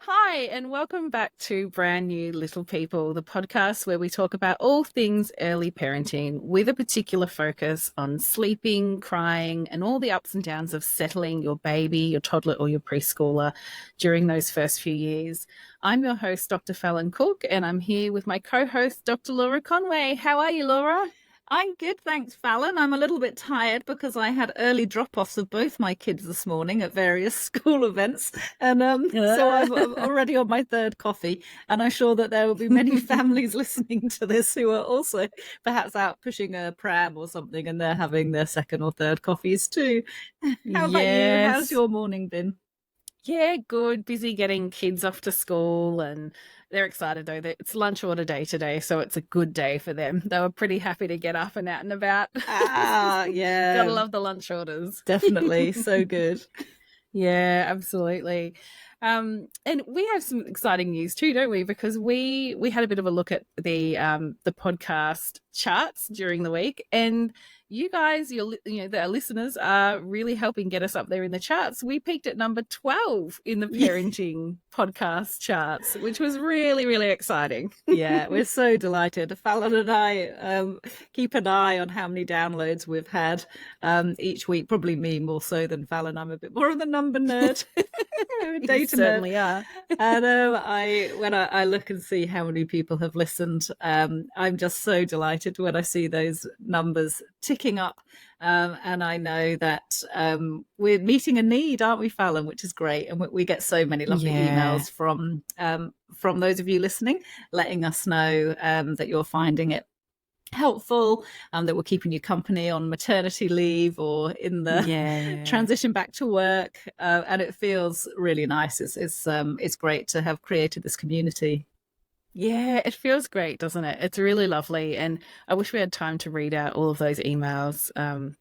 Hi, and welcome back to Brand New Little People, the podcast where we talk about all things early parenting with a particular focus on sleeping, crying, and all the ups and downs of settling your baby, your toddler, or your preschooler during those first few years. I'm your host, Dr. Fallon Cook, and I'm here with my co host, Dr. Laura Conway. How are you, Laura? I'm good, thanks, Fallon. I'm a little bit tired because I had early drop-offs of both my kids this morning at various school events, and so I'm already on my third coffee. And I'm sure that there will be many families listening to this who are also perhaps out pushing a pram or something, and they're having their second or third coffees too. How about you? How's Yes. your morning been? Yeah, good. Busy getting kids off to school, and they're excited though that it's lunch order day today, so it's a good day for them. They were pretty happy to get up and out and about. Ah, Gotta yeah, love the lunch orders. definitely. So good. Yeah, absolutely. And we have some exciting news too, don't we? Because we had a bit of a look at the podcast charts during the week, and you guys, the listeners are really helping get us up there in the charts. We peaked at number 12 in the parenting podcast charts, which was really, really exciting. Yeah, we're so delighted. Fallon and I keep an eye on how many downloads we've had each week. Probably me more so than Fallon. I'm a bit more of the number nerd, a You data nerd. certainly are. And when I look and see how many people have listened, I'm just so delighted when I see those numbers ticking up. And I know that we're meeting a need, aren't we, Fallon? Which is great, and we get so many lovely Yeah. emails from those of you listening, letting us know that you're finding it helpful, that we're keeping you company on maternity leave or in the Yeah. transition back to work, and it feels really nice. It's great to have created this community. Yeah, it feels great, doesn't it? It's really lovely. And I wish we had time to read out all of those emails.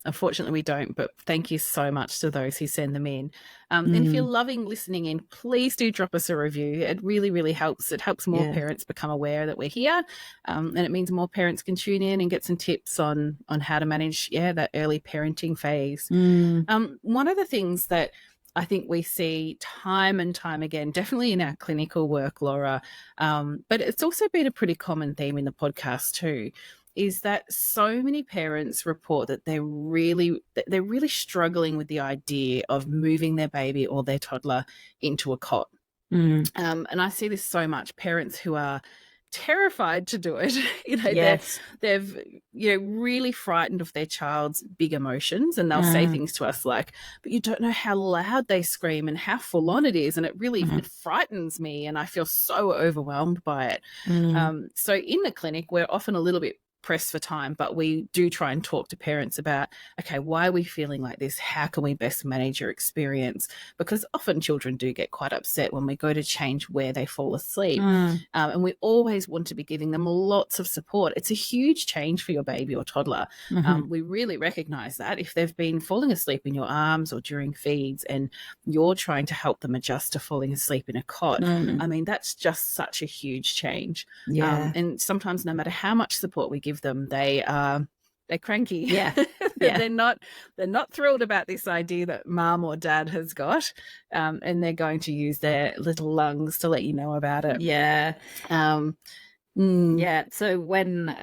Unfortunately, we don't, but thank you so much to those who send them in. And if you're Mm, loving listening in, please do drop us a review. It really, really helps. It helps more yeah. parents become aware that we're here. And it means more parents can tune in and get some tips on how to manage, that early parenting phase. Mm, One of the things that I think we see time and time again, definitely in our clinical work, Laura, but it's also been a pretty common theme in the podcast too, is that so many parents report that they're really struggling with the idea of moving their baby or their toddler into a cot. mm, And I see this so much. Parents who are terrified to do it. yes. They've really frightened of their child's big emotions, and they'll say Mm, things to us like, "But you don't know how loud they scream and how full on it is, and mm, it frightens me, and I feel so overwhelmed by it." mm, So in the clinic, we're often a little bit pressed for time, but we do try and talk to parents about, okay, why are we feeling like this? How can we best manage your experience? Because often children do get quite upset when we go to change where they fall asleep. mm, And we always want to be giving them lots of support. It's a huge change for your baby or toddler. mhm, We really recognize that if they've been falling asleep in your arms or during feeds and you're trying to help them adjust to falling asleep in a cot, mm, I mean, that's just such a huge change. yeah. And sometimes, no matter how much support we give them, they're cranky. Yeah. Yeah. they're not thrilled about this idea that mom or dad has got, and they're going to use their little lungs to let you know about it. Yeah. Um, mm, Yeah. So when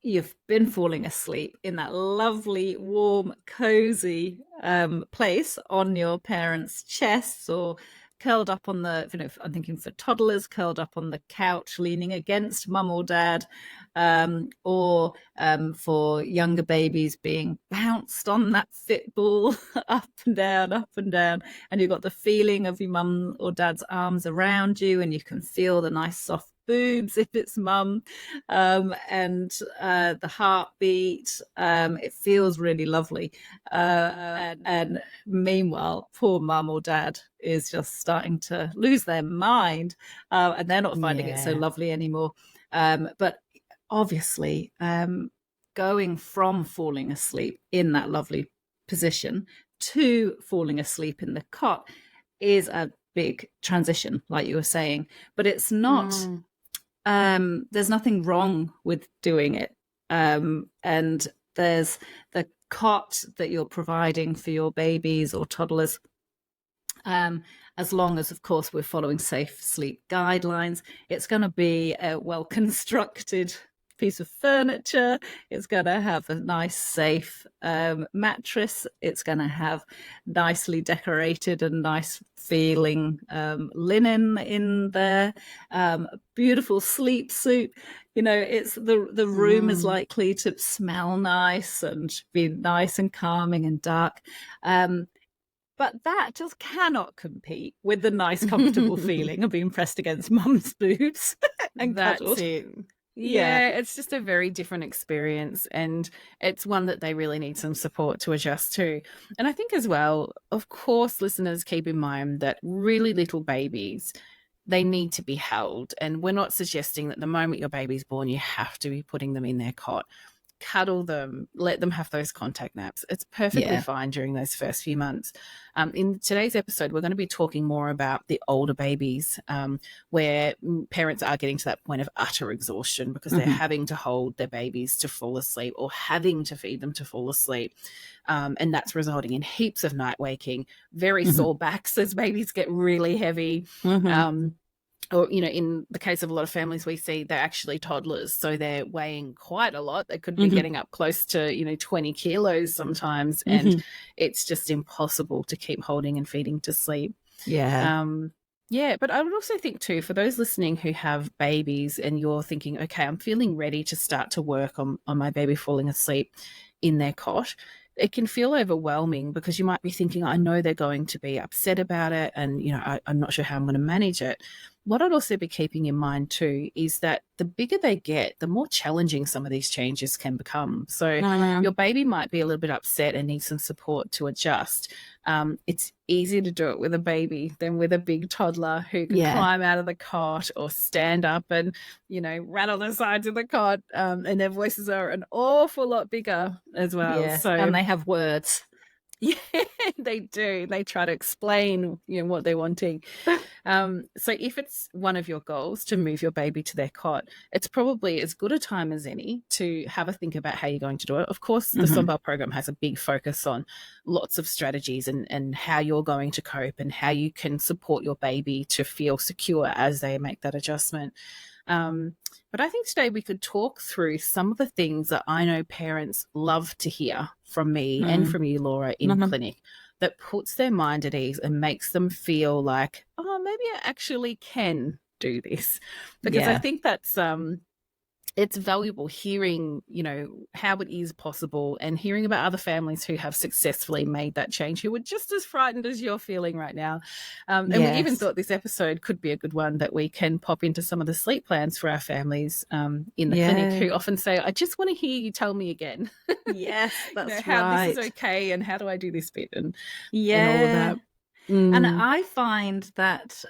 you've been falling asleep in that lovely, warm, cozy place on your parents' chests, or curled up on I'm thinking for toddlers, curled up on the couch, leaning against mum or dad, or for younger babies being bounced on that fit ball up and down, and you've got the feeling of your mum or dad's arms around you, and you can feel the nice soft boobs if it's mum, and the heartbeat. It feels really lovely. And meanwhile, poor mum or dad is just starting to lose their mind, and they're not finding it so yeah, lovely anymore. But obviously, going from falling asleep in that lovely position to falling asleep in the cot is a big transition, like you were saying. But it's not, mm, there's nothing wrong with doing it. And there's the cot that you're providing for your babies or toddlers, As long as, of course, we're following safe sleep guidelines. It's going to be a well-constructed piece of furniture. It's going to have a nice, safe mattress. It's going to have nicely decorated and nice feeling linen in there, beautiful sleep suit. It's the room is likely to smell nice and be nice and calming and dark. But that just cannot compete with the nice, comfortable feeling of being pressed against mum's boobs and That's cuddled. it. Yeah. Yeah, it's just a very different experience, and it's one that they really need some support to adjust to. And I think as well, of course, listeners, keep in mind that really little babies, they need to be held. And we're not suggesting that the moment your baby's born, you have to be putting them in their cot. Cuddle them, let them have those contact naps. It's perfectly fine during those first few months. In today's episode, we're going to be talking more about the older babies, where parents are getting to that point of utter exhaustion because they're having to hold their babies to fall asleep or having to feed them to fall asleep. And that's resulting in heaps of night waking, very sore backs as babies get really heavy. Or, in the case of a lot of families we see, they're actually toddlers. So they're weighing quite a lot. They could be getting up close to, 20 kilos sometimes. And it's just impossible to keep holding and feeding to sleep. Yeah. Yeah, but I would also think too, for those listening who have babies and you're thinking, okay, I'm feeling ready to start to work on my baby falling asleep in their cot, it can feel overwhelming because you might be thinking, I know they're going to be upset about it and, I'm not sure how I'm going to manage it. What I'd also be keeping in mind too is that the bigger they get, the more challenging some of these changes can become. So your baby might be a little bit upset and need some support to adjust. It's easier to do it with a baby than with a big toddler who can climb out of the cot or stand up and, rattle the sides of the cot. And their voices are an awful lot bigger as well. Yes, and they have words. Yeah, they do. They try to explain, what they're wanting. So if it's one of your goals to move your baby to their cot, it's probably as good a time as any to have a think about how you're going to do it. Of course, the Sonbel program has a big focus on lots of strategies and how you're going to cope and how you can support your baby to feel secure as they make that adjustment. But I think today we could talk through some of the things that I know parents love to hear from me and from you, Laura, in clinic that puts their mind at ease and makes them feel like, oh, maybe I actually can do this. Because I think that's it's valuable hearing, how it is possible and hearing about other families who have successfully made that change, who were just as frightened as you're feeling right now. And we even thought this episode could be a good one that we can pop into some of the sleep plans for our families in the clinic who often say, I just want to hear you tell me again. Yes, that's how right. this is okay and how do I do this bit and all of that. And I find that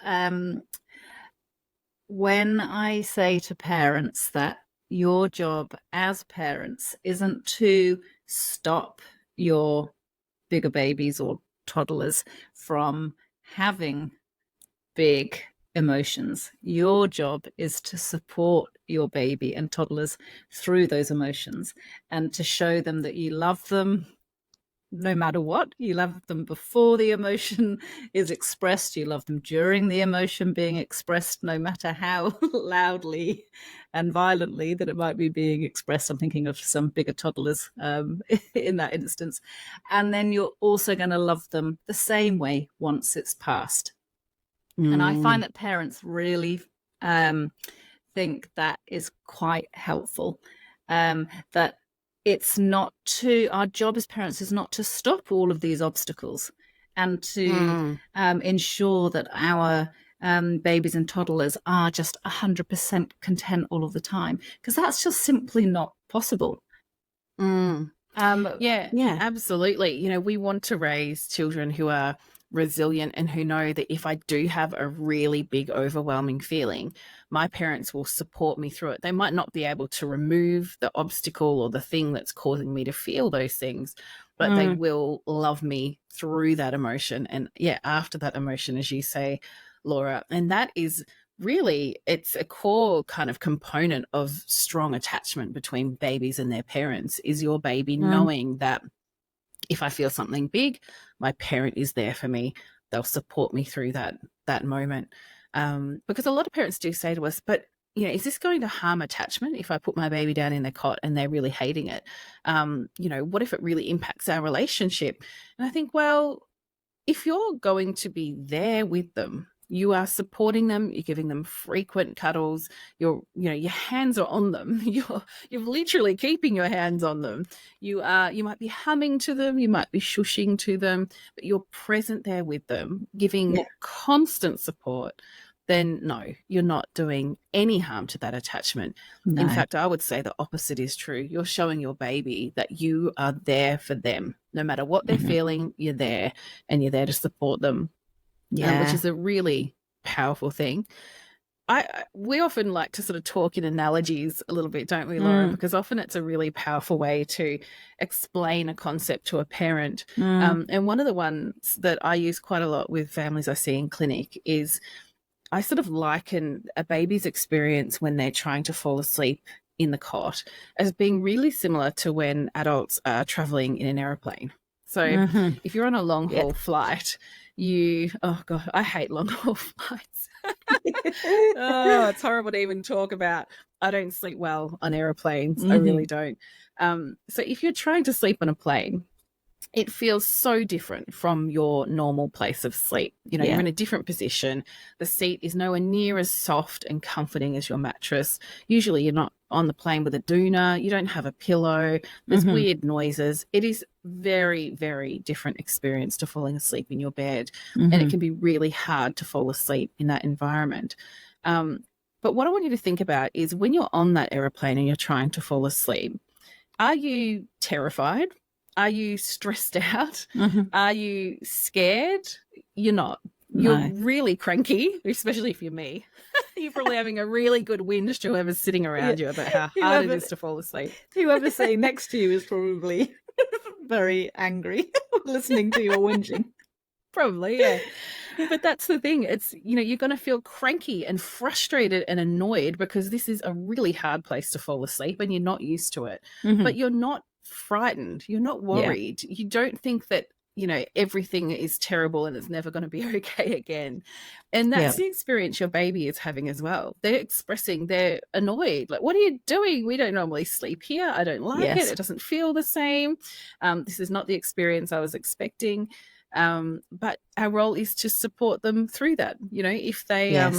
when I say to parents that your job as parents isn't to stop your bigger babies or toddlers from having big emotions. Your job is to support your baby and toddlers through those emotions and to show them that you love them no matter what. You love them before the emotion is expressed. You love them during the emotion being expressed, no matter how loudly and violently that it might be being expressed. I'm thinking of some bigger toddlers in that instance. And then you're also going to love them the same way once it's passed. And I find that parents really think that is quite helpful, that it's not our job as parents is not to stop all of these obstacles and to ensure that our babies and toddlers are just 100% content all of the time, because that's just simply not possible. Absolutely. We want to raise children who are resilient and who know that if I do have a really big, overwhelming feeling, my parents will support me through it. They might not be able to remove the obstacle or the thing that's causing me to feel those things, but they will love me through that emotion. And after that emotion, as you say, Laura, and that is really, it's a core kind of component of strong attachment between babies and their parents, is your baby knowing that if I feel something big, my parent is there for me. they'll support me through that moment. Because a lot of parents do say to us, but is this going to harm attachment if I put my baby down in their cot and they're really hating it? What if it really impacts our relationship? And I think, well, if you're going to be there with them, you are supporting them, you're giving them frequent cuddles, your hands are on them, you're literally keeping your hands on them. You might be humming to them, you might be shushing to them, but you're present there with them, giving constant support. Then no, you're not doing any harm to that attachment. No. In fact, I would say the opposite is true. You're showing your baby that you are there for them. No matter what they're feeling, you're there, and you're there to support them, which is a really powerful thing. We often like to sort of talk in analogies a little bit, don't we, Laura? Because often it's a really powerful way to explain a concept to a parent. And one of the ones that I use quite a lot with families I see in clinic is I sort of liken a baby's experience when they're trying to fall asleep in the cot as being really similar to when adults are traveling in an aeroplane. So if you're on a long haul flight, oh God, I hate long haul flights. Oh, it's horrible to even talk about. I don't sleep well on aeroplanes. I really don't. So if you're trying to sleep on a plane, it feels so different from your normal place of sleep. You're in a different position. The seat is nowhere near as soft and comforting as your mattress. Usually you're not on the plane with a doona. You don't have a pillow. There's weird noises. It is very, very different experience to falling asleep in your bed. And it can be really hard to fall asleep in that environment. But what I want you to think about is when you're on that aeroplane and you're trying to fall asleep, are you terrified? Are you stressed out? Are you scared? You're not. You're really cranky, especially if you're me. You're probably having a really good whinge to whoever's sitting around you about how hard it is to fall asleep. Whoever's sitting next to you is probably very angry listening to your whinging. Probably, yeah. But that's the thing. It's, you're going to feel cranky and frustrated and annoyed because this is a really hard place to fall asleep and you're not used to it. But you're not frightened. You're not worried. You don't think that, everything is terrible and it's never going to be okay again. And that's the experience your baby is having as well. They're expressing they're annoyed. Like, what are you doing? We don't normally sleep here. I don't like it. It doesn't feel the same. This is not the experience I was expecting. But our role is to support them through that. If they,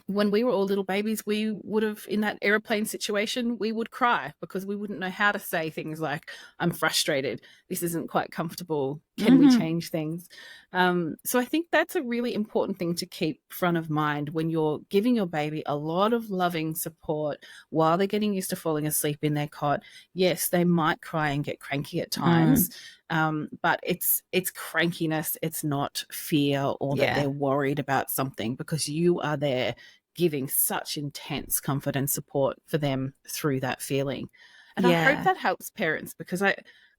when we were all little babies, we would have, in that airplane situation, we would cry because we wouldn't know how to say things like, I'm frustrated, this isn't quite comfortable, can we change things? So I think that's a really important thing to keep front of mind when you're giving your baby a lot of loving support while they're getting used to falling asleep in their cot. Yes, they might cry and get cranky at times, but it's crankiness, it's not fear or that they're worried about something, because you are there giving such intense comfort and support for them through that feeling. And I hope that helps parents, because I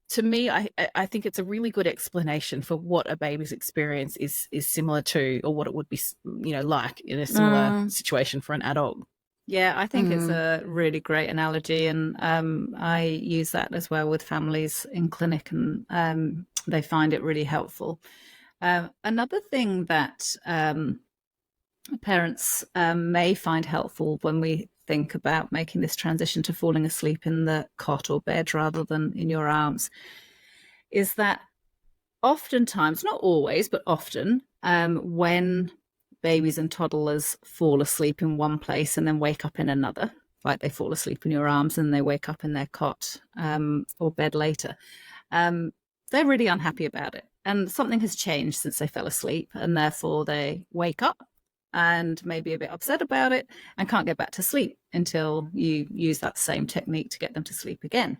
think it's a really good explanation for what a baby's experience is similar to, or what it would be, like in a similar situation for an adult. Yeah, I think it's a really great analogy, and I use that as well with families in clinic, and they find it really helpful. Another thing that parents may find helpful when we think about making this transition to falling asleep in the cot or bed rather than in your arms is that oftentimes, not always, but often, when babies and toddlers fall asleep in one place and then wake up in another, like they fall asleep in your arms and they wake up in their cot or bed later, they're really unhappy about it. And something has changed since they fell asleep, and therefore they wake up and maybe a bit upset about it and can't get back to sleep until you use that same technique to get them to sleep again.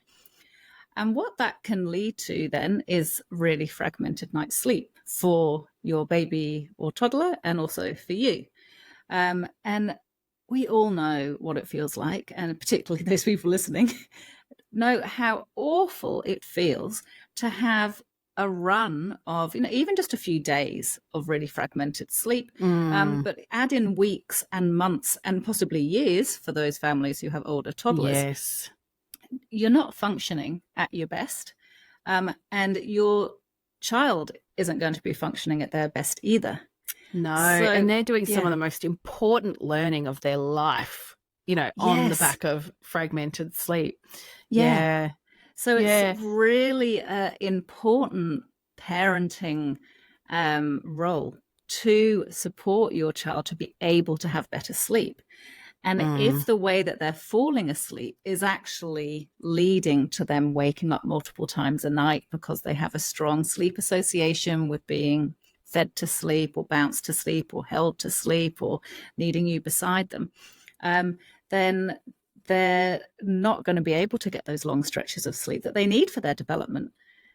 And what that can lead to then is really fragmented night's sleep for your baby or toddler, and also for you. And we all know what it feels like, and particularly those people listening know how awful it feels to have a run of, even just a few days of really fragmented sleep, but add in weeks and months and possibly years for those families who have older toddlers. Yes. You're not functioning at your best, and your child isn't going to be functioning at their best either. No, So, and they're doing some yeah. of the most important learning of their life, on the Yes. back of fragmented sleep. Yeah. Yeah. So it's Yeah. really an important parenting role to support your child to be able to have better sleep. And if Mm. the way that they're falling asleep is actually leading to them waking up multiple times a night because they have a strong sleep association with being fed to sleep or bounced to sleep or held to sleep or needing you beside them, then they're not going to be able to get those long stretches of sleep that they need for their development.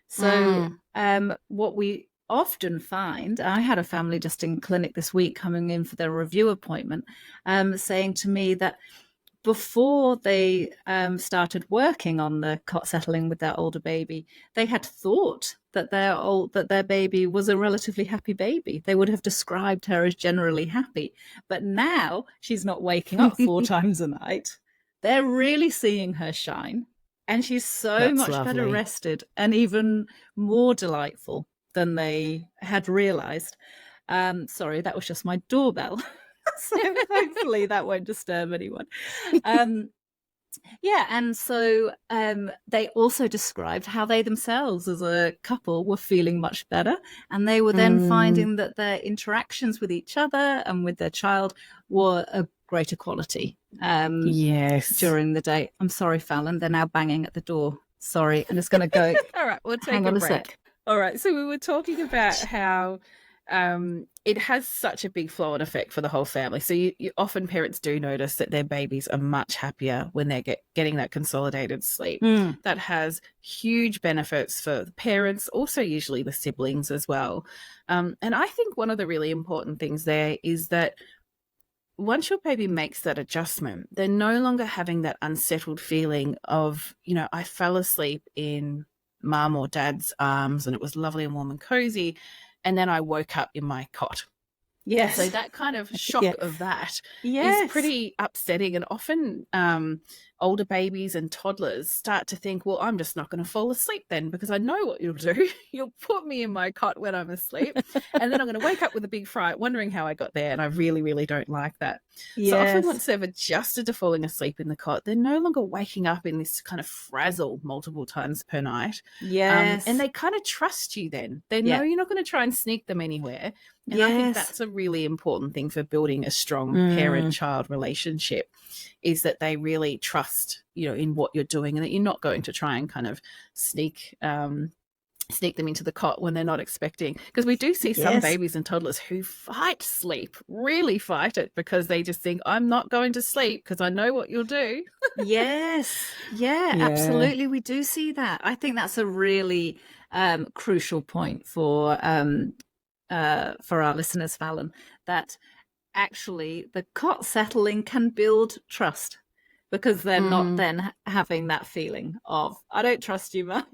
So, Mm. what we often find, I had a family just in clinic this week coming in for their review appointment, saying to me that before they started working on the cot settling with their older baby, they had thought that their baby was a relatively happy baby. They would have described her as generally happy, but now she's not waking up 4 times a night. They're really seeing her shine, and she's so That's much better lovely. rested and even more delightful than they had realized. Sorry, that was just my doorbell. So hopefully that won't disturb anyone. Um, yeah, and so they also described how they themselves as a couple were feeling much better, and they were then Mm. finding that their interactions with each other and with their child were of greater quality Yes. during the day. I'm sorry, Fallon, they're now banging at the door. Sorry, I'm just going to go. All right, we'll take Hang a on a break. sec. All right, so we were talking about how it has such a big flow-on effect for the whole family. So you often parents do notice that their babies are much happier when they're getting that consolidated sleep. Mm. That has huge benefits for the parents, also usually the siblings as well. And I think one of the really important things there is that once your baby makes that adjustment, they're no longer having that unsettled feeling of, I fell asleep in mum or dad's arms and it was lovely and warm and cozy. And then I woke up in my cot. Yes. So that kind of shock Yeah. of that is Yes. pretty upsetting. And often older babies and toddlers start to think, well, I'm just not going to fall asleep then because I know what you'll do. You'll put me in my cot when I'm asleep. And then I'm going to wake up with a big fright, wondering how I got there. And I really, really don't like that. So often Yes. once they've adjusted to falling asleep in the cot, they're no longer waking up in this kind of frazzle multiple times per night. Yes. And they kind of trust you then. They know Yeah. you're not going to try and sneak them anywhere. And I think Yes. that's a really important thing for building a strong Mm. parent-child relationship, is that they really trust, in what you're doing, and that you're not going to try and kind of sneak them into the cot when they're not expecting. Because we do see some Yes. babies and toddlers who fight sleep, really fight it, because they just think, I'm not going to sleep because I know what you'll do. Yes. Yeah, Yeah. absolutely. We do see that. I think that's a really crucial point for our listeners, Fallon, that actually the cot settling can build trust because they're not then having that feeling of, I don't trust you, Mum.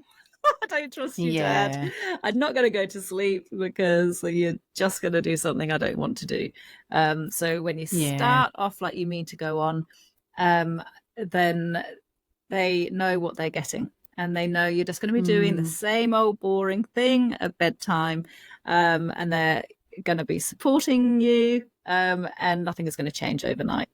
I don't trust you, Dad. I'm not going to go to sleep because you're just going to do something I don't want to do. So when you start off like you mean to go on, then they know what they're getting. And they know you're just going to be doing the same old boring thing at bedtime. And they're going to be supporting you. And nothing is going to change overnight.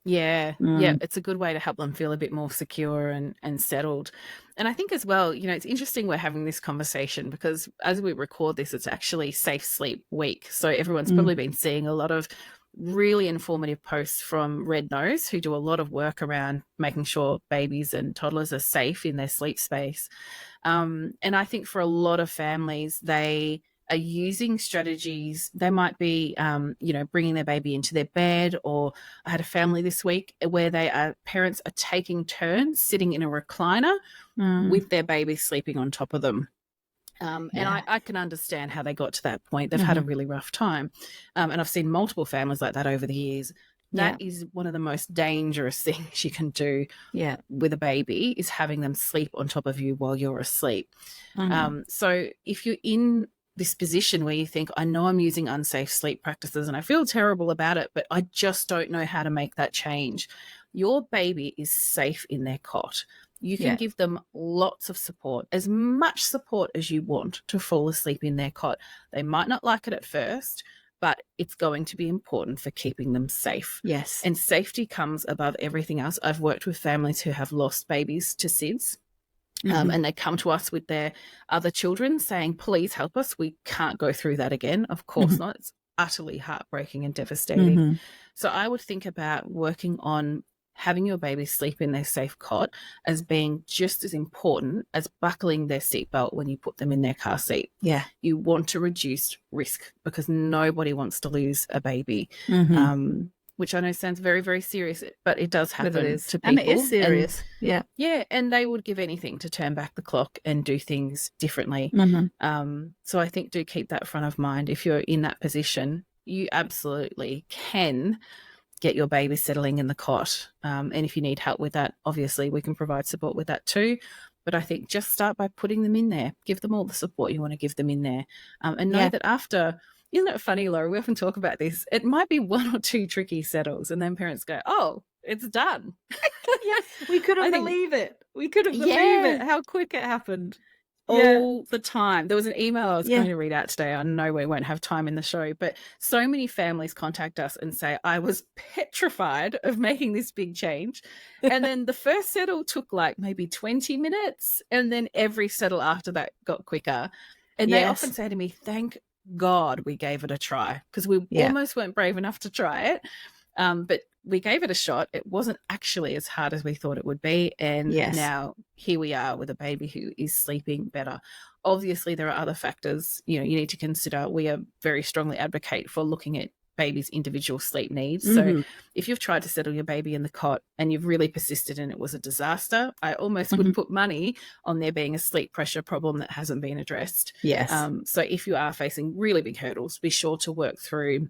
Yeah, it's a good way to help them feel a bit more secure and settled. And I think as well, it's interesting we're having this conversation because as we record this, it's actually Safe Sleep Week. So everyone's probably been seeing a lot of really informative posts from Red Nose, who do a lot of work around making sure babies and toddlers are safe in their sleep space. And I think for a lot of families, they are using strategies. They might be, bringing their baby into their bed, or I had a family this week where parents are taking turns sitting in a recliner with their baby sleeping on top of them. And I can understand how they got to that point. They've had a really rough time. And I've seen multiple families like that over the years. That is one of the most dangerous things you can do with a baby, is having them sleep on top of you while you're asleep. So if you're in this position where you think, I know I'm using unsafe sleep practices and I feel terrible about it, but I just don't know how to make that change, your baby is safe in their cot. You can Yeah. give them lots of support, as much support as you want to fall asleep in their cot. They might not like it at first, but it's going to be important for keeping them safe. Yes. And safety comes above everything else. I've worked with families who have lost babies to SIDS. And they come to us with their other children saying, please help us. We can't go through that again. Of course not. It's utterly heartbreaking and devastating. So I would think about working on having your baby sleep in their safe cot as being just as important as buckling their seatbelt when you put them in their car seat. Yeah. You want to reduce risk because nobody wants to lose a baby. Which I know sounds very, very serious, but it does happen to people. And it is serious. Yeah, and they would give anything to turn back the clock and do things differently. So I think do keep that front of mind. If you're in that position, you absolutely can get your baby settling in the cot. And if you need help with that, obviously we can provide support with that too. But I think just start by putting them in there. Give them all the support you want to give them in there. And know that after... Isn't it funny, Laura? We often talk about this. It might be 1 or 2 tricky settles, and then parents go, oh, it's done. We couldn't believe it. We couldn't believe it, how quick it happened. All the time. There was an email I was going to read out today. I know we won't have time in the show, but so many families contact us and say, I was petrified of making this big change. And then the first settle took like maybe 20 minutes, and then every settle after that got quicker. And they often say to me, thank God we gave it a try, because we almost weren't brave enough to try it. But we gave it a shot. It wasn't actually as hard as we thought it would be. And now here we are with a baby who is sleeping better. Obviously, there are other factors, you need to consider. We are very strongly advocate for looking at baby's individual sleep needs. So if you've tried to settle your baby in the cot and you've really persisted and it was a disaster, I almost would put money on there being a sleep pressure problem that hasn't been addressed. So if you are facing really big hurdles, be sure to work through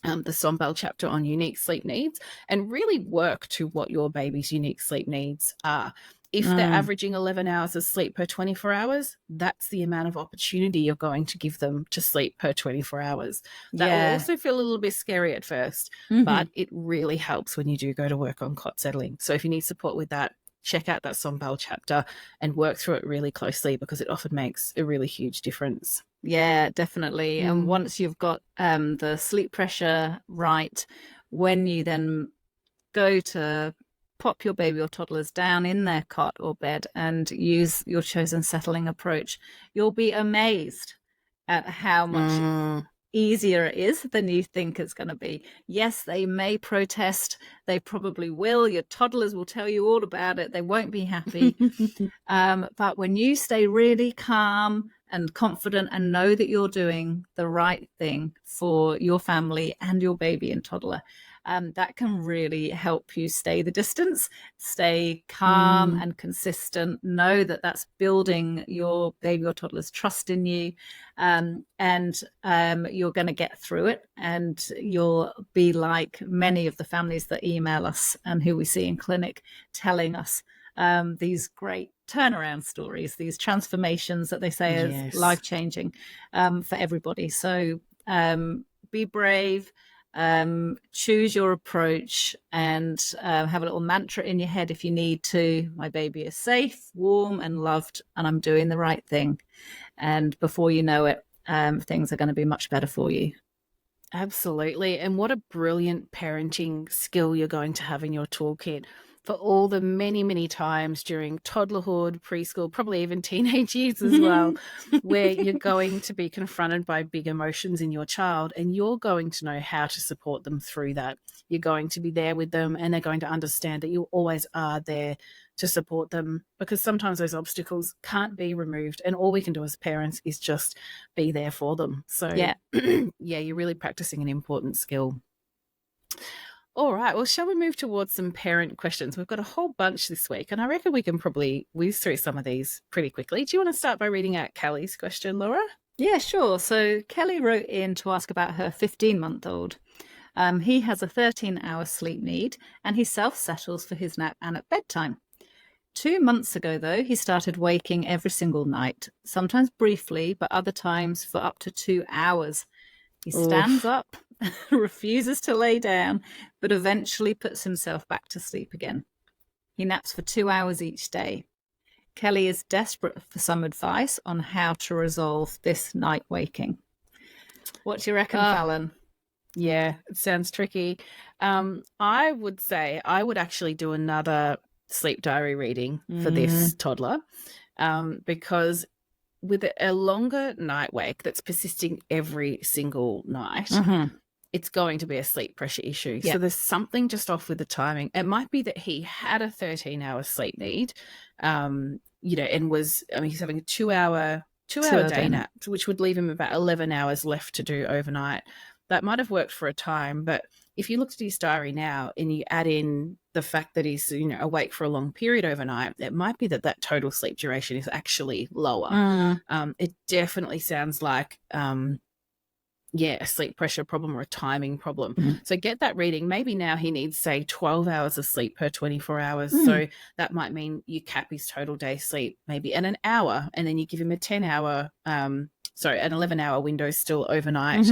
the SOMBEL chapter on unique sleep needs and really work to what your baby's unique sleep needs are. If they're averaging 11 hours of sleep per 24 hours, that's the amount of opportunity you're going to give them to sleep per 24 hours. That will also feel a little bit scary at first, but it really helps when you do go to work on cot settling. So if you need support with that, check out that SOMBEL chapter and work through it really closely, because it often makes a really huge difference. Yeah, definitely. And once you've got the sleep pressure right, when you then go to pop your baby or toddlers down in their cot or bed and use your chosen settling approach, you'll be amazed at how much easier it is than you think it's going to be. Yes, they may protest. They probably will. Your toddlers will tell you all about it. They won't be happy. But when you stay really calm and confident and know that you're doing the right thing for your family and your baby and toddler, that can really help you stay the distance, stay calm and consistent, know that that's building your baby or toddler's trust in you, and you're going to get through it, and you'll be like many of the families that email us and who we see in clinic telling us these great turnaround stories, these transformations that they say is life-changing for everybody. So be brave. Choose your approach and have a little mantra in your head if you need to. My baby is safe, warm and loved, and I'm doing the right thing. And before you know it, things are going to be much better for you. Absolutely. And what a brilliant parenting skill you're going to have in your toolkit for all the many, many times during toddlerhood, preschool, probably even teenage years as well, where you're going to be confronted by big emotions in your child, and you're going to know how to support them through that. You're going to be there with them, and they're going to understand that you always are there to support them, because sometimes those obstacles can't be removed, and all we can do as parents is just be there for them. So yeah, you're really practicing an important skill. All right, well, shall we move towards some parent questions? We've got a whole bunch this week, and I reckon we can probably whiz through some of these pretty quickly. Do you want to start by reading out Kelly's question, Laura? Yeah, sure. So Kelly wrote in to ask about her 15-month-old. He has a 13-hour sleep need, and he self-settles for his nap and at bedtime. 2 months ago, though, he started waking every single night, sometimes briefly, but other times for up to 2 hours. He stands up, refuses to lay down, but eventually puts himself back to sleep again. He naps for 2 hours each day. Kelly is desperate for some advice on how to resolve this night waking. What do you reckon, Fallon? Yeah, it sounds tricky. I would say I would actually do another sleep diary reading for this toddler, because with a longer night wake that's persisting every single night, it's going to be a sleep pressure issue. Yeah. So there's something just off with the timing. It might be that he had a 13-hour sleep need, and he's having a two-hour day nap, which would leave him about 11 hours left to do overnight. That might have worked for a time, but if you looked at his diary now and you add in the fact that he's awake for a long period overnight, it might be that total sleep duration is actually lower. It definitely sounds like a sleep pressure problem or a timing problem. So get that reading. Maybe now he needs, say, 12 hours of sleep per 24 hours. So that might mean you cap his total day sleep maybe at an hour, and then you give him a 10-hour, an 11-hour window still overnight,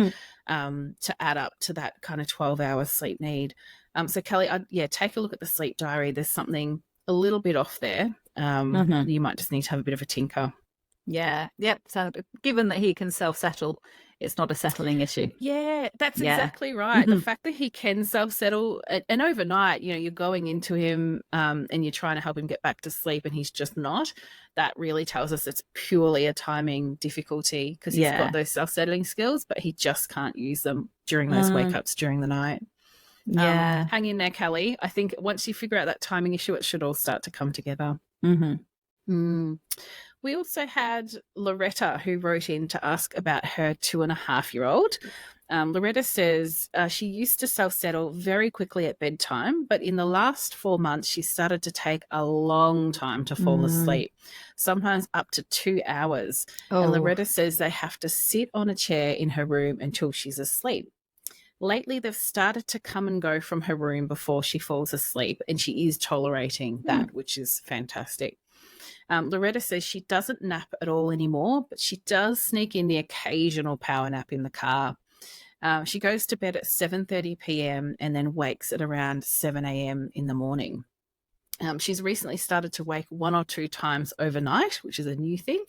to add up to that kind of 12-hour sleep need. So Kelly, take a look at the sleep diary. There's something a little bit off there. You might just need to have a bit of a tinker. Yeah. Yep. So given that he can self-settle, it's not a settling issue. Yeah, that's exactly right. The fact that he can self-settle, and overnight, you're going into him and you're trying to help him get back to sleep and he's just not, that really tells us it's purely a timing difficulty, because he's got those self-settling skills, but he just can't use them during those wake-ups during the night. Yeah. Hang in there, Kelly. I think once you figure out that timing issue, it should all start to come together. We also had Loretta, who wrote in to ask about her 2.5-year-old. Loretta says she used to self-settle very quickly at bedtime, but in the last 4 months, she started to take a long time to fall asleep, sometimes up to 2 hours. And Loretta says they have to sit on a chair in her room until she's asleep. Lately, they've started to come and go from her room before she falls asleep, and she is tolerating that, which is fantastic. Loretta says she doesn't nap at all anymore, but she does sneak in the occasional power nap in the car. She goes to bed at 7:30 p.m. and then wakes at around 7 a.m. in the morning. She's recently started to wake 1 or 2 times overnight, which is a new thing,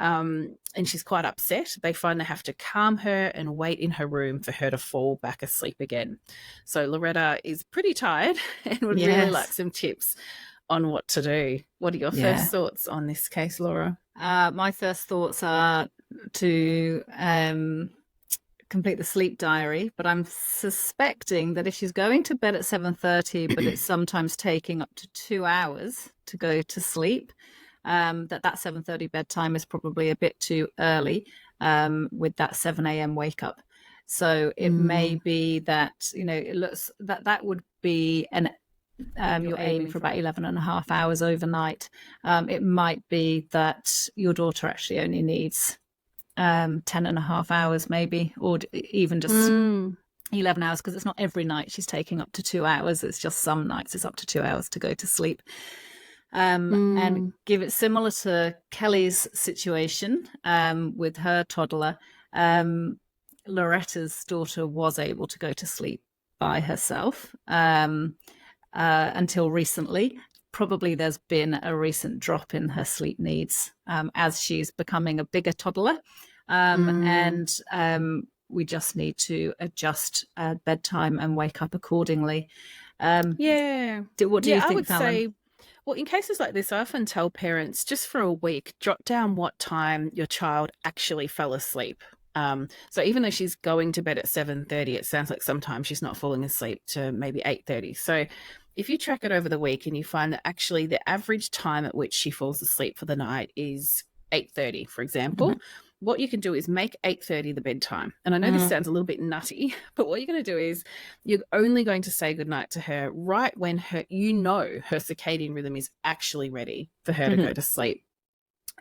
and she's quite upset. They find they have to calm her and wait in her room for her to fall back asleep again. So Loretta is pretty tired and would really like some tips on what to do. What are your first thoughts on this case, Laura? My first thoughts are to complete the sleep diary, but I'm suspecting that if she's going to bed at 7:30, but it's sometimes taking up to 2 hours to go to sleep, that 7:30 bedtime is probably a bit too early with that 7 a.m. wake up. So it may be that, it looks that would be you're aiming for about 11 and a half hours overnight. It might be that your daughter actually only needs 10 and a half hours maybe, or even just 11 hours, because it's not every night she's taking up to 2 hours. It's just some nights it's up to 2 hours to go to sleep. And give it similar to Kelly's situation with her toddler. Loretta's daughter was able to go to sleep by herself until recently. Probably there's been a recent drop in her sleep needs as she's becoming a bigger toddler. And we just need to adjust bedtime and wake up accordingly. What do you think, I would Fallon? say, well, in cases like this, I often tell parents, just for a week, jot down what time your child actually fell asleep. So even though she's going to bed at 7:30, it sounds like sometimes she's not falling asleep to maybe 8:30. So if you track it over the week and you find that actually the average time at which she falls asleep for the night is 8:30, for example, what you can do is make 8:30 the bedtime. And I know this sounds a little bit nutty, but what you're going to do is you're only going to say goodnight to her right when her circadian rhythm is actually ready for her to go to sleep.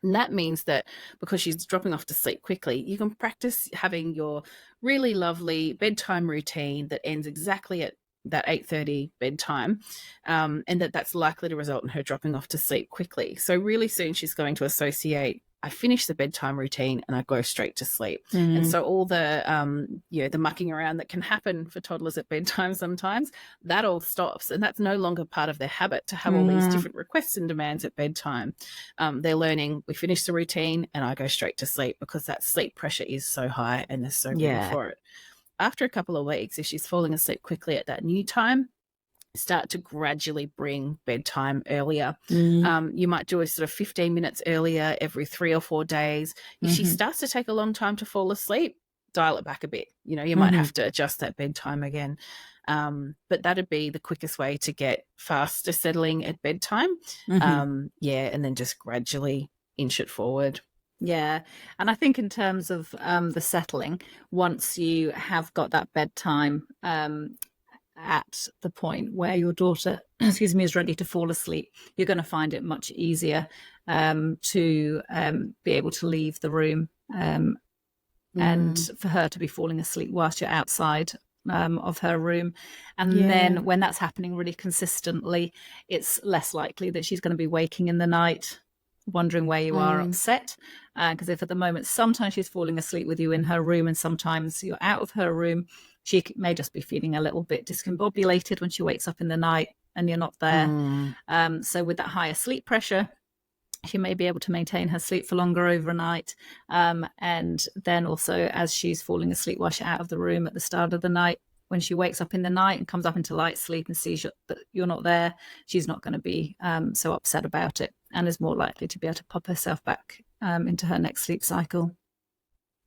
And that means that because she's dropping off to sleep quickly, you can practice having your really lovely bedtime routine that ends exactly at that 8:30 bedtime, and that's likely to result in her dropping off to sleep quickly. So really soon she's going to associate I finish the bedtime routine and I go straight to sleep. And Mm. so all the the mucking around that can happen for toddlers at bedtime sometimes, that all stops, and that's no longer part of their habit to have all these Mm. different requests and demands at bedtime. They're learning, we finish the routine and I go straight to sleep, because that sleep pressure is so high and they're so ready Yeah. for it. After a couple of weeks, if she's falling asleep quickly at that new time, start to gradually bring bedtime earlier. Mm. You might do a sort of 15 minutes earlier every 3 or 4 days. If she Mm-hmm. starts to take a long time to fall asleep, dial it back a bit. You might Mm-hmm. have to adjust that bedtime again. But that'd be the quickest way to get faster settling at bedtime. Mm-hmm. And then just gradually inch it forward. Yeah. And I think in terms of the settling, once you have got that bedtime at the point where your daughter, excuse me, is ready to fall asleep, you're going to find it much easier to be able to leave the room and for her to be falling asleep whilst you're outside of her room. And then when that's happening really consistently, it's less likely that she's going to be waking in the night wondering where you are, upset. Because if at the moment sometimes she's falling asleep with you in her room and sometimes you're out of her room, she may just be feeling a little bit discombobulated when she wakes up in the night and you're not there. So with that higher sleep pressure, she may be able to maintain her sleep for longer overnight. And then also, as she's falling asleep while she's out of the room at the start of the night, when she wakes up in the night and comes up into light sleep and sees that you're not there, she's not going to be so upset about it and is more likely to be able to pop herself back into her next sleep cycle.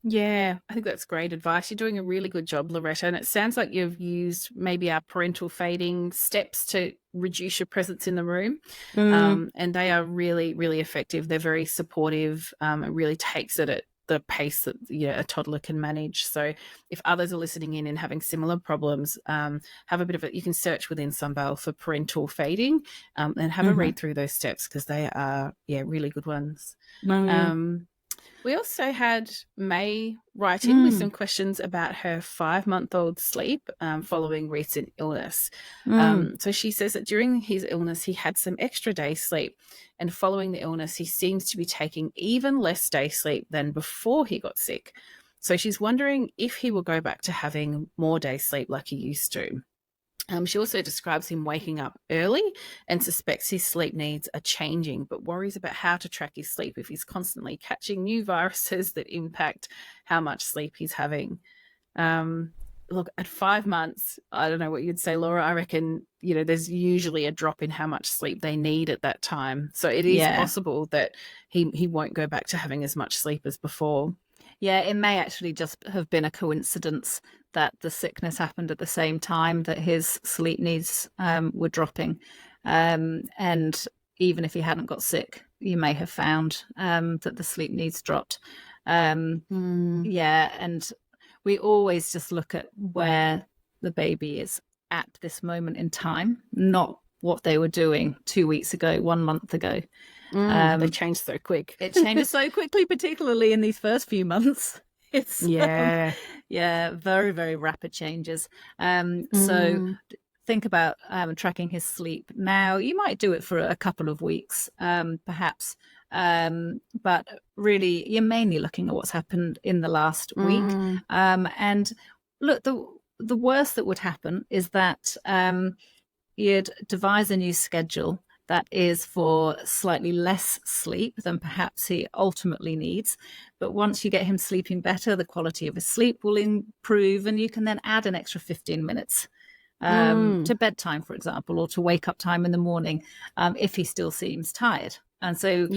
Yeah, I think that's great advice. You're doing a really good job, Loretta. And it sounds like you've used maybe our parental fading steps to reduce your presence in the room. And they are really, really effective. They're very supportive. It really takes it at the pace that a toddler can manage. So if others are listening in and having similar problems, have a bit of it. You can search within Sunbell for parental fading and have a read through those steps, because they are, really good ones. We also had May write in with some questions about her 5-month-old sleep following recent illness. So she says that during his illness, he had some extra day sleep. And following the illness, he seems to be taking even less day sleep than before he got sick. So she's wondering if he will go back to having more day sleep like he used to. She also describes him waking up early and suspects his sleep needs are changing, but worries about how to track his sleep if he's constantly catching new viruses that impact how much sleep he's having. Look, at 5 months, I don't know what you'd say, Laura. I reckon, there's usually a drop in how much sleep they need at that time. So it is possible that he won't go back to having as much sleep as before. Yeah, it may actually just have been a coincidence that the sickness happened at the same time that his sleep needs were dropping. And even if he hadn't got sick, you may have found that the sleep needs dropped. Yeah, and we always just look at where the baby is at this moment in time, not what they were doing 2 weeks ago, 1 month ago. They change so quick. It changes so quickly, particularly in these first few months. It's very, very rapid changes. So think about tracking his sleep now. You might do it for a couple of weeks, perhaps, but really you're mainly looking at what's happened in the last week. And look, the worst that would happen is that you'd devise a new schedule that is for slightly less sleep than perhaps he ultimately needs. But once you get him sleeping better, the quality of his sleep will improve, and you can then add an extra 15 minutes to bedtime, for example, or to wake up time in the morning if he still seems tired. And so,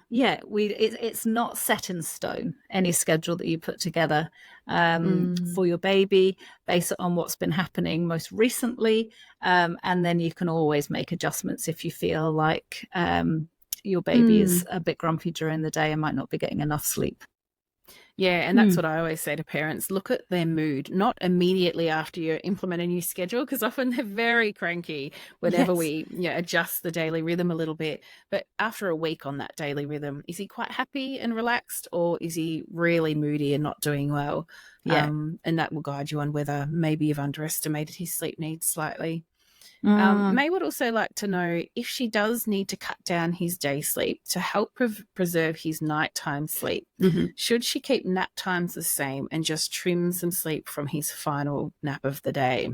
it's not set in stone, any schedule that you put together for your baby based on what's been happening most recently. And then you can always make adjustments if you feel like your baby is a bit grumpy during the day and might not be getting enough sleep. Yeah, and that's what I always say to parents. Look at their mood, not immediately after you implement a new schedule, because often they're very cranky whenever we adjust the daily rhythm a little bit. But after a week on that daily rhythm, is he quite happy and relaxed, or is he really moody and not doing well? And that will guide you on whether maybe you've underestimated his sleep needs slightly. May would also like to know if she does need to cut down his day sleep to help preserve his nighttime sleep. Should she keep nap times the same and just trim some sleep from his final nap of the day?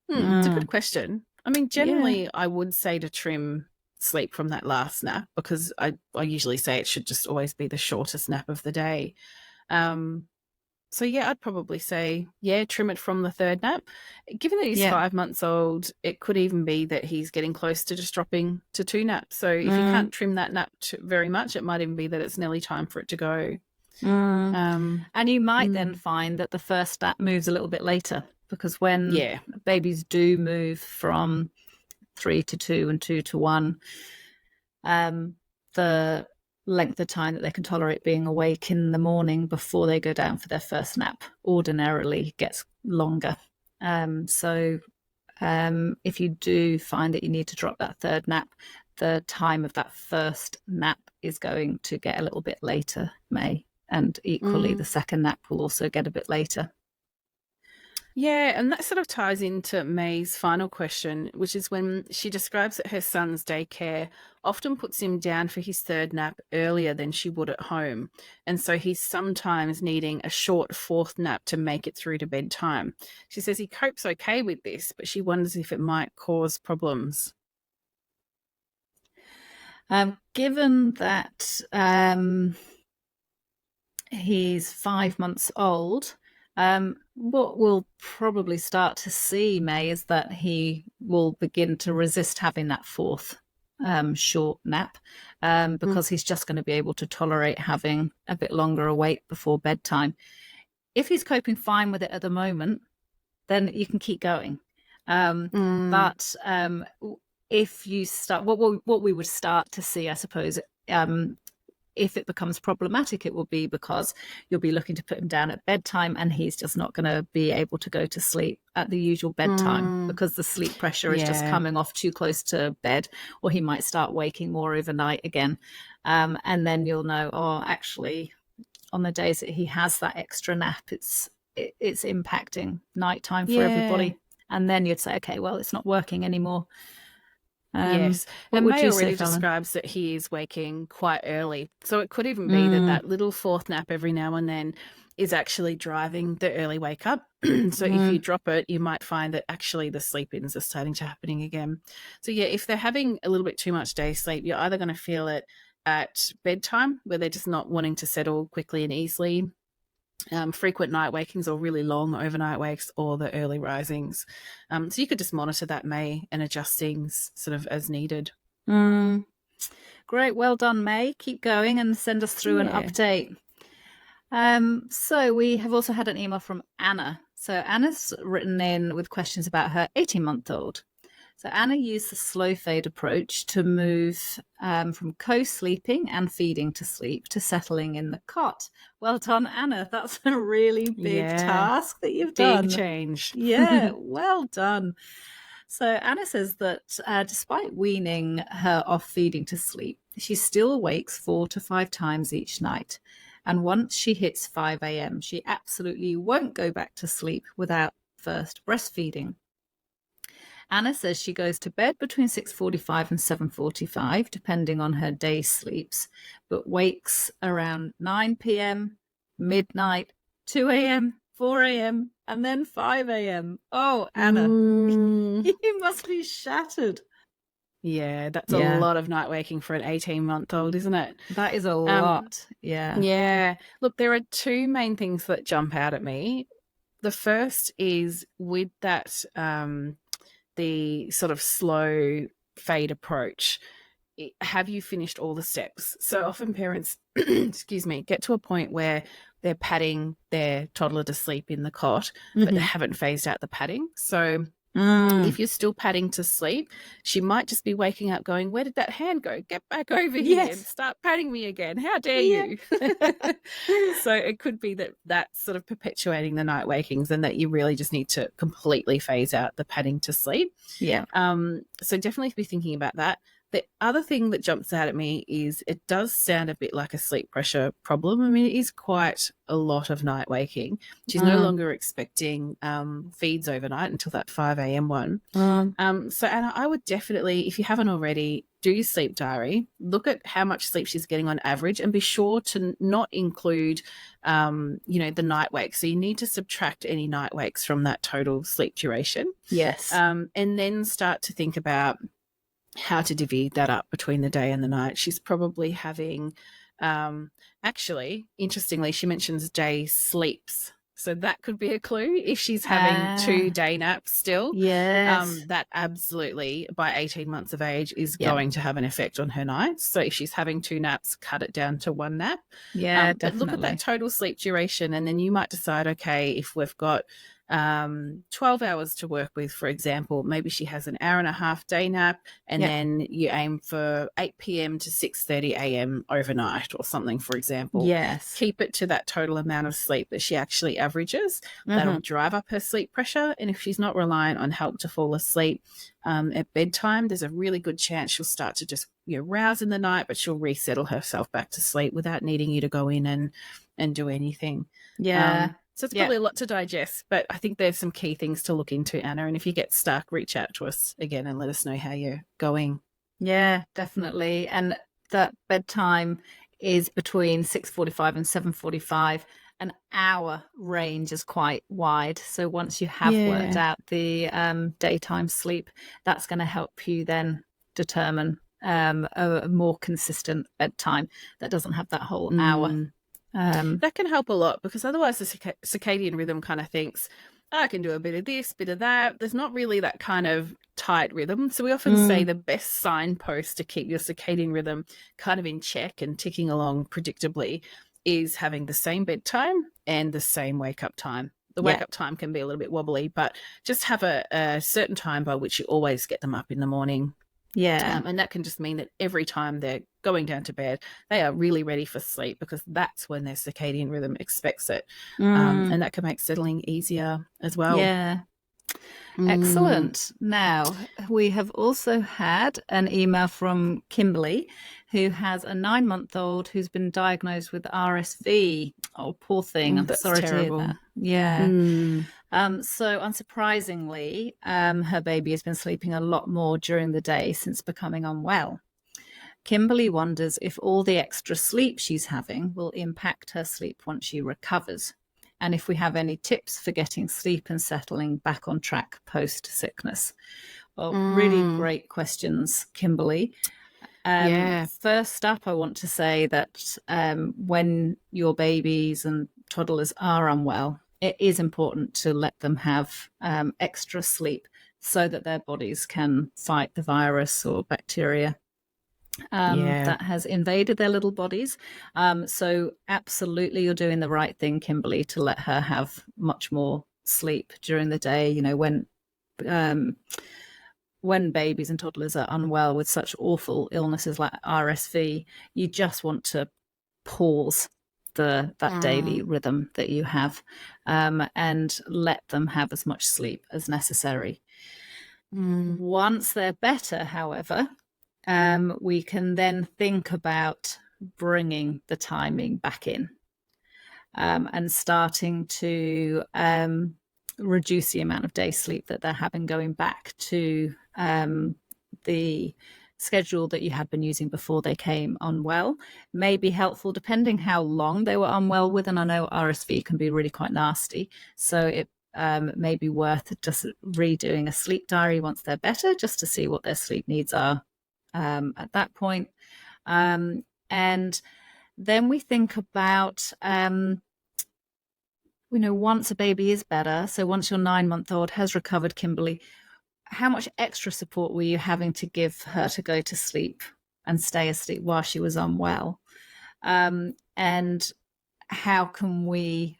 It's a good question. I mean, generally, I would say to trim sleep from that last nap, because I usually say it should just always be the shortest nap of the day. So, yeah, I'd probably say, trim it from the third nap. Given that he's 5 months old, it could even be that he's getting close to just dropping to 2 naps. So if you can't trim that nap very much, it might even be that it's nearly time for it to go. And you might then find that the first nap moves a little bit later, because when babies do move from 3 to 2 and 2 to 1, the length of time that they can tolerate being awake in the morning before they go down for their first nap ordinarily gets longer. So if you do find that you need to drop that third nap, the time of that first nap is going to get a little bit later, May, and equally the second nap will also get a bit later. Yeah, and that sort of ties into May's final question, which is when she describes that her son's daycare often puts him down for his third nap earlier than she would at home. And so he's sometimes needing a short fourth nap to make it through to bedtime. She says he copes okay with this, but she wonders if it might cause problems. Given that he's 5 months old, what we'll probably start to see, May, is that he will begin to resist having that fourth short nap because he's just going to be able to tolerate having a bit longer awake before bedtime. If he's coping fine with it at the moment, then you can keep going. But if you start, what we would start to see, I suppose, if it becomes problematic, it will be because you'll be looking to put him down at bedtime and he's just not going to be able to go to sleep at the usual bedtime because the sleep pressure is just coming off too close to bed, or he might start waking more overnight again. And then you'll know, actually, on the days that he has that extra nap, it's impacting nighttime for everybody. And then you'd say, okay, well, it's not working anymore. Yes, and May already describes that he is waking quite early. So it could even be that little fourth nap every now and then is actually driving the early wake up. So if you drop it, you might find that actually the sleep-ins are starting to happening again. So if they're having a little bit too much day sleep, you're either going to feel it at bedtime, where they're just not wanting to settle quickly and easily, frequent night wakings or really long overnight wakes, or the early risings. So you could just monitor that, May, and adjust things sort of as needed. Great. Well done, May. Keep going and send us through an update. So we have also had an email from Anna. So Anna's written in with questions about her 18-month-old. So Anna used the slow fade approach to move from co-sleeping and feeding to sleep to settling in the cot. Well done, Anna. That's a really big task that you've done. Big change. Yeah, well done. So Anna says that despite weaning her off feeding to sleep, she still awakes 4 to 5 times each night. And once she hits 5 a.m., she absolutely won't go back to sleep without first breastfeeding. Anna says she goes to bed between 6:45 and 7:45, depending on her day sleeps, but wakes around 9 p.m., midnight, 2 a.m., 4 a.m., and then 5 a.m. Oh, Anna, you must be shattered. Yeah, that's a lot of night waking for an 18-month-old, isn't it? That is a lot. Yeah. Look, there are 2 main things that jump out at me. The first is with that the sort of slow fade approach. Have you finished all the steps? So often parents, get to a point where they're patting their toddler to sleep in the cot, but they haven't phased out the patting. So if you're still patting to sleep, she might just be waking up going, where did that hand go? Get back over here and start patting me again. How dare you? So it could be that that's sort of perpetuating the night wakings, and that you really just need to completely phase out the patting to sleep. Yeah. So definitely be thinking about that. The other thing that jumps out at me is it does sound a bit like a sleep pressure problem. I mean, it is quite a lot of night waking. She's no longer expecting feeds overnight until that 5 a.m. one. So Anna, I would definitely, if you haven't already, do your sleep diary, look at how much sleep she's getting on average, and be sure to not include, the night wakes. So you need to subtract any night wakes from that total sleep duration. Yes. And then start to think about how to divvy that up between the day and the night. She's probably having, actually, interestingly, she mentions day sleeps. So that could be a clue. If she's having 2 day naps still, yes, that absolutely by 18 months of age is going to have an effect on her nights. So if she's having 2 naps, cut it down to 1 nap. Yeah, But look at that total sleep duration, and then you might decide, okay, if we've got 12 hours to work with, for example, maybe she has an hour and a half day nap, and then you aim for 8 p.m. to 6:30 a.m. overnight or something, for example. Yes. Keep it to that total amount of sleep that she actually averages. That'll drive up her sleep pressure. And if she's not reliant on help to fall asleep at bedtime, there's a really good chance she'll start to just rouse in the night, but she'll resettle herself back to sleep without needing you to go in and do anything. Yeah. So it's probably a lot to digest, but I think there's some key things to look into, Anna. And if you get stuck, reach out to us again and let us know how you're going. Yeah, definitely. And that bedtime is between 6:45 and 7:45. An hour range is quite wide. So once you have worked out the daytime sleep, that's going to help you then determine a more consistent bedtime that doesn't have that whole hour. That can help a lot, because otherwise the circadian rhythm kind of thinks, I can do a bit of this, bit of that. There's not really that kind of tight rhythm. So we often say the best signpost to keep your circadian rhythm kind of in check and ticking along predictably is having the same bedtime and the same wake up time. The wake up time can be a little bit wobbly, but just have a certain time by which you always get them up in the morning. Yeah. And that can just mean that every time they're going down to bed, they are really ready for sleep, because that's when their circadian rhythm expects it. And that can make settling easier as well. Yeah. Excellent. Now, we have also had an email from Kimberly, who has a 9-month-old who's been diagnosed with RSV. Oh, poor thing. I'm sorry terrible. to hear that. Yeah. So unsurprisingly, her baby has been sleeping a lot more during the day since becoming unwell. Kimberly wonders if all the extra sleep she's having will impact her sleep once she recovers, and if we have any tips for getting sleep and settling back on track post-sickness. Well, really great questions, Kimberly. First up, I want to say that when your babies and toddlers are unwell, it is important to let them have extra sleep so that their bodies can fight the virus or bacteria that has invaded their little bodies. So absolutely, you're doing the right thing, Kimberly, to let her have much more sleep during the day. When babies and toddlers are unwell with such awful illnesses like RSV, you just want to pause that daily rhythm that you have and let them have as much sleep as necessary. Once they're better, however, we can then think about bringing the timing back in and starting to reduce the amount of day sleep that they're having, going back to the schedule that you had been using before they came unwell. May be helpful depending how long they were unwell with, and I know RSV can be really quite nasty, so it may be worth just redoing a sleep diary once they're better, just to see what their sleep needs are at that point. And then we think about once a baby is better, so once your 9-month-old has recovered, Kimberly, how much extra support were you having to give her to go to sleep and stay asleep while she was unwell? And how can we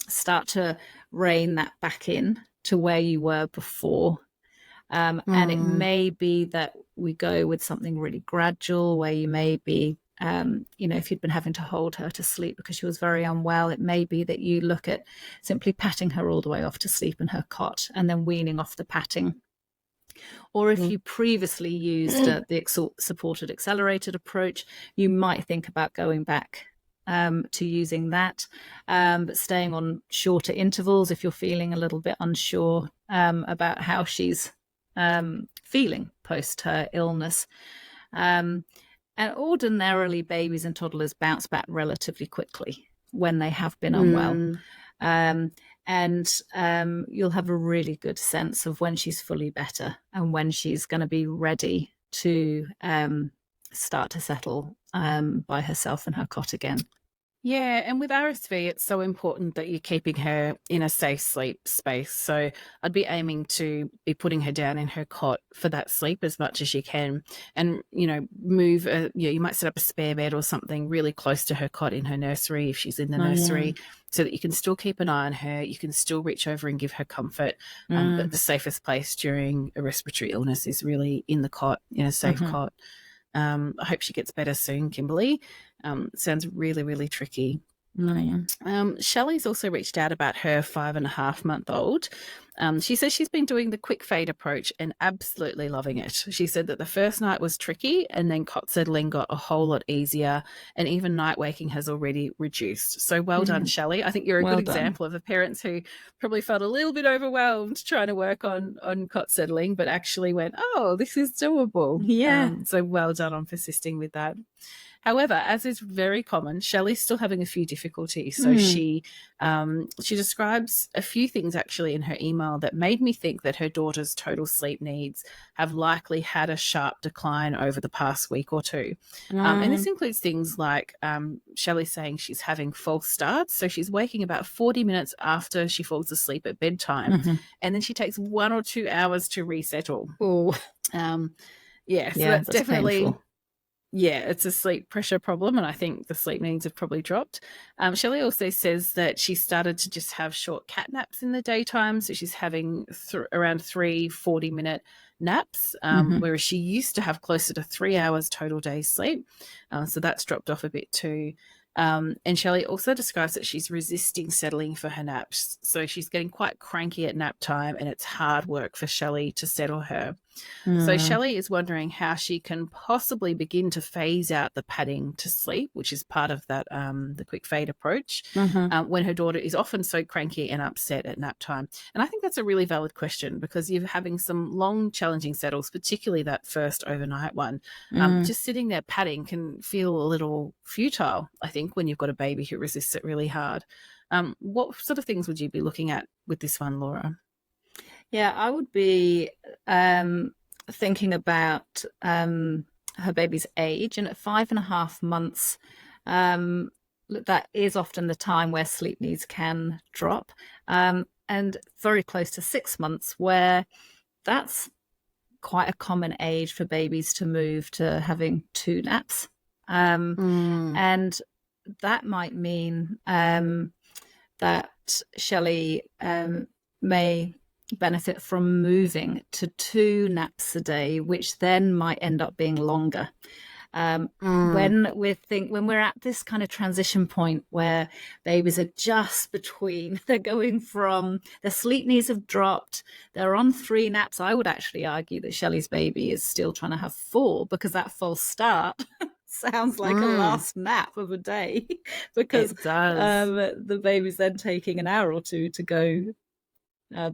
start to rein that back in to where you were before? And it may be that we go with something really gradual, where you may be, if you'd been having to hold her to sleep because she was very unwell, it may be that you look at simply patting her all the way off to sleep in her cot and then weaning off the patting Or if you previously used the supported accelerated approach, you might think about going back to using that, but staying on shorter intervals if you're feeling a little bit unsure about how she's feeling post her illness. And ordinarily, babies and toddlers bounce back relatively quickly when they have been unwell. And you'll have a really good sense of when she's fully better and when she's going to be ready to start to settle by herself in her cot again. Yeah, and with RSV, it's so important that you're keeping her in a safe sleep space. So I'd be aiming to be putting her down in her cot for that sleep as much as you can, and move. You might set up a spare bed or something really close to her cot in her nursery if she's in the nursery, so that you can still keep an eye on her. You can still reach over and give her comfort. But the safest place during a respiratory illness is really in the cot, in a safe cot. I hope she gets better soon, Kimberly. Sounds really, really tricky. Shelley's also reached out about her 5.5-month-old. She says she's been doing the quick fade approach and absolutely loving it. She said that the first night was tricky, and then cot settling got a whole lot easier, and even night waking has already reduced. So well done, Shelley. I think you're a good example of the parents who probably felt a little bit overwhelmed trying to work on cot settling, but actually went, oh, this is doable. So well done on persisting with that. However, as is very common, Shelley's still having a few difficulties. So she describes a few things actually in her email that made me think that her daughter's total sleep needs have likely had a sharp decline over the past week or two. And this includes things like Shelley saying she's having false starts. So she's waking about 40 minutes after she falls asleep at bedtime, and then she takes 1 or 2 hours to resettle. So that's definitely painful. Yeah, it's a sleep pressure problem, and I think the sleep needs have probably dropped. Shelley also says that she started to just have short cat naps in the daytime, so she's having around 3 40-minute naps, whereas she used to have closer to 3 hours total day sleep. So that's dropped off a bit too. And Shelley also describes that she's resisting settling for her naps. So she's getting quite cranky at nap time, and it's hard work for Shelley to settle her. So Shelley is wondering how she can possibly begin to phase out the padding to sleep, which is part of that the quick fade approach, when her daughter is often so cranky and upset at nap time. And I think that's a really valid question, because you're having some long, challenging settles, particularly that first overnight one. Just sitting there padding can feel a little futile, I think, when you've got a baby who resists it really hard. What sort of things would you be looking at with this one, Laura? Yeah, I would be thinking about her baby's age, and at 5.5 months, that is often the time where sleep needs can drop, and very close to 6 months, where that's quite a common age for babies to move to having 2 naps, and that might mean that Shelley may benefit from moving to 2 naps a day, which then might end up being longer. When we're at this kind of transition point where babies are just between, they're going from, their sleep needs have dropped, they're on 3 naps. I would actually argue that Shelley's baby is still trying to have 4, because that false start sounds like a last nap of a day, because the baby's then taking an hour or 2 to go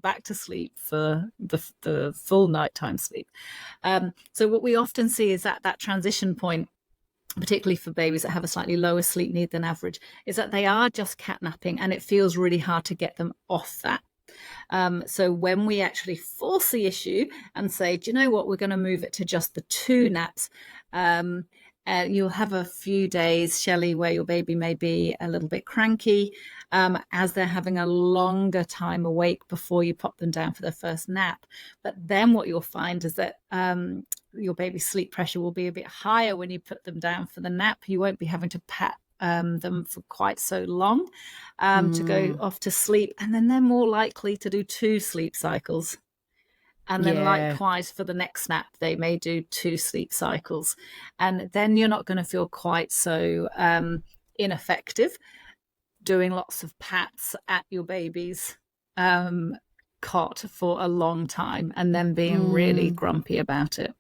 back to sleep for the full nighttime sleep. So what we often see is that transition point, particularly for babies that have a slightly lower sleep need than average, is that they are just catnapping, and it feels really hard to get them off that. So when we actually force the issue and say, do you know what, we're going to move it to just the 2 naps, you'll have a few days, Shelley, where your baby may be a little bit cranky as they're having a longer time awake before you pop them down for their first nap. But then what you'll find is that your baby's sleep pressure will be a bit higher when you put them down for the nap. You won't be having to pat them for quite so long to go off to sleep. And then they're more likely to do 2 sleep cycles. And then likewise for the next nap, they may do 2 sleep cycles. And then you're not going to feel quite so ineffective doing lots of pats at your babies cot for a long time and then being really grumpy about it.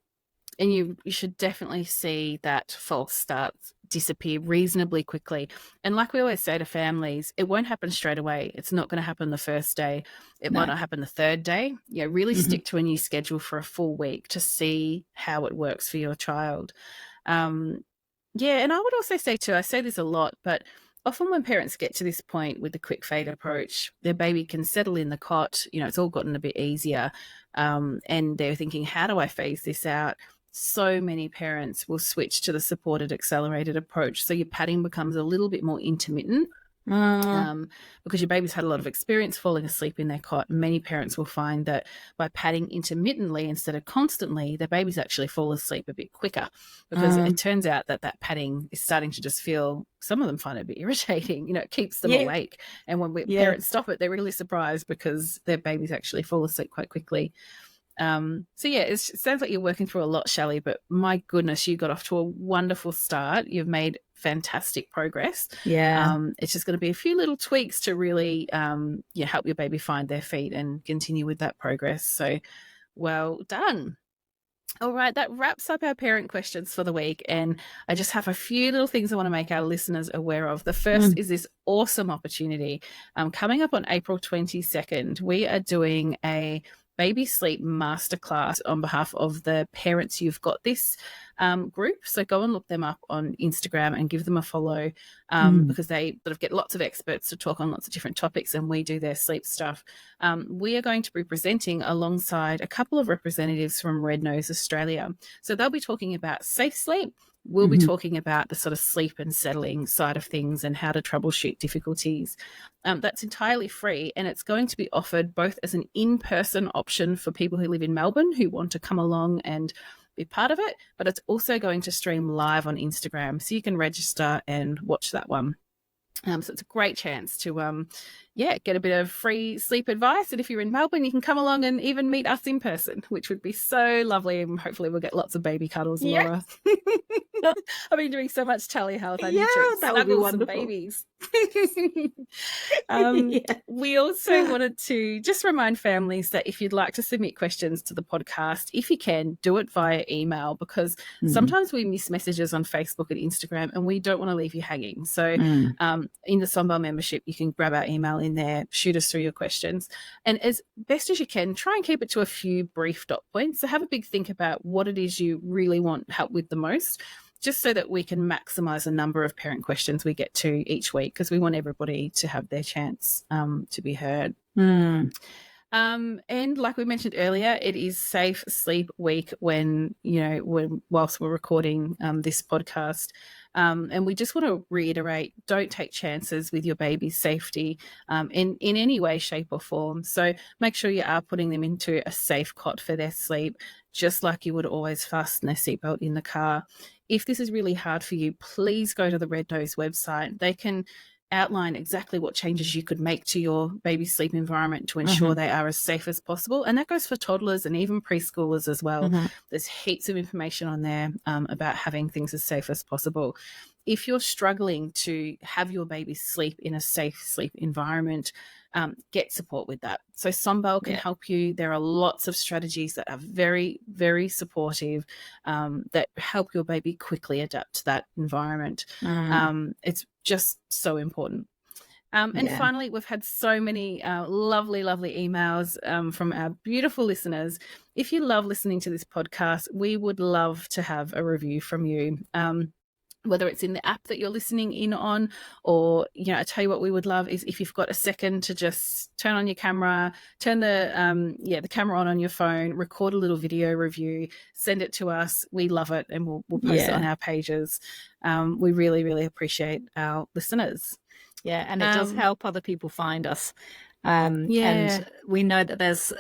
And you should definitely see that false start disappear reasonably quickly. And like we always say to families, it won't happen straight away. It's not going to happen the first day. It might not happen the third day. Really stick to a new schedule for a full week to see how it works for your child. And I would also say too, I say this a lot, but often when parents get to this point with the quick fade approach, their baby can settle in the cot, it's all gotten a bit easier. And they're thinking, how do I phase this out? So many parents will switch to the supported accelerated approach. So your padding becomes a little bit more intermittent. Because your baby's had a lot of experience falling asleep in their cot. Many parents will find that by padding intermittently instead of constantly, their babies actually fall asleep a bit quicker, because it turns out that padding is starting to just feel, some of them find it a bit irritating, it keeps them awake. And when parents stop it, they're really surprised because their babies actually fall asleep quite quickly. It sounds like you're working through a lot, Shelley, but my goodness, you got off to a wonderful start. You've made fantastic progress. It's just going to be a few little tweaks to really help your baby find their feet and continue with that progress. So well done. All right, that wraps up our parent questions for the week. And I just have a few little things I want to make our listeners aware of. The first is this awesome opportunity. Coming up on April 22nd, we are doing a baby sleep masterclass on behalf of the Parents You've Got This group. So go and look them up on Instagram and give them a follow, because they sort of get lots of experts to talk on lots of different topics, and we do their sleep stuff. We are going to be presenting alongside a couple of representatives from Red Nose Australia. So they'll be talking about safe sleep. We'll be talking about the sort of sleep and settling side of things and how to troubleshoot difficulties. That's entirely free, and it's going to be offered both as an in-person option for people who live in Melbourne who want to come along and be part of it, but it's also going to stream live on Instagram, so you can register and watch that one. So it's a great chance to get a bit of free sleep advice. And if you're in Melbourne, you can come along and even meet us in person, which would be so lovely. And hopefully we'll get lots of baby cuddles, Laura. I've been doing so much telehealth. I need to that would be wonderful. Babies. We also wanted to just remind families that if you'd like to submit questions to the podcast, if you can, do it via email, because sometimes we miss messages on Facebook and Instagram and we don't want to leave you hanging. So in the Sombel membership, you can grab our email in there, shoot us through your questions, and as best as you can, try and keep it to a few brief dot points. So have a big think about what it is you really want help with the most, just so that we can maximize the number of parent questions we get to each week, because we want everybody to have their chance to be heard. And like we mentioned earlier, it is Safe Sleep Week whilst we're recording this podcast. And we just want to reiterate, don't take chances with your baby's safety in any way, shape or form. So make sure you are putting them into a safe cot for their sleep, just like you would always fasten their seatbelt in the car. If this is really hard for you, please go to the Red Nose website. They can outline exactly what changes you could make to your baby's sleep environment to ensure they are as safe as possible. And that goes for toddlers and even preschoolers as well. There's heaps of information on there about having things as safe as possible. If you're struggling to have your baby sleep in a safe sleep environment, get support with that. So Sombel can help you. There are lots of strategies that are very, very supportive that help your baby quickly adapt to that environment. It's just so important. And finally, we've had so many lovely, lovely emails from our beautiful listeners. If you love listening to this podcast, we would love to have a review from you. Whether it's in the app that you're listening in on, or, I tell you what we would love is if you've got a second to just turn on your camera, turn the camera on your phone, record a little video review, send it to us. We love it, and we'll post it on our pages. We really, really appreciate our listeners. Yeah, and it does help other people find us. And we know that there's,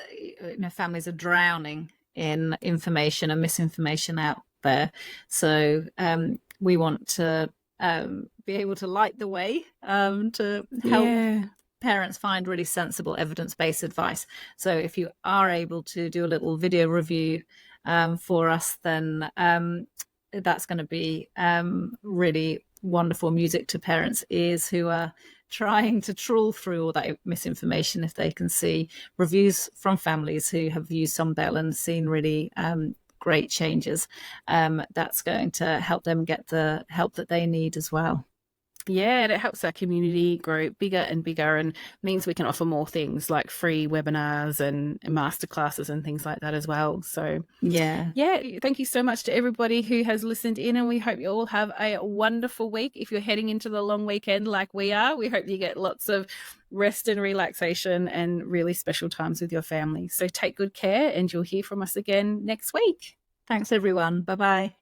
families are drowning in information and misinformation out there. So we want to be able to light the way to help parents find really sensible evidence-based advice. So if you are able to do a little video review for us, then that's going to be really wonderful music to parents' ears who are trying to trawl through all that misinformation, if they can see reviews from families who have used Sunbell and seen really great changes, that's going to help them get the help that they need as well. Yeah, and it helps our community grow bigger and bigger, and means we can offer more things like free webinars and masterclasses and things like that as well. So yeah, thank you so much to everybody who has listened in, and we hope you all have a wonderful week. If you're heading into the long weekend like we are, we hope you get lots of rest and relaxation and really special times with your family. So take good care, and you'll hear from us again next week. Thanks everyone. Bye-bye.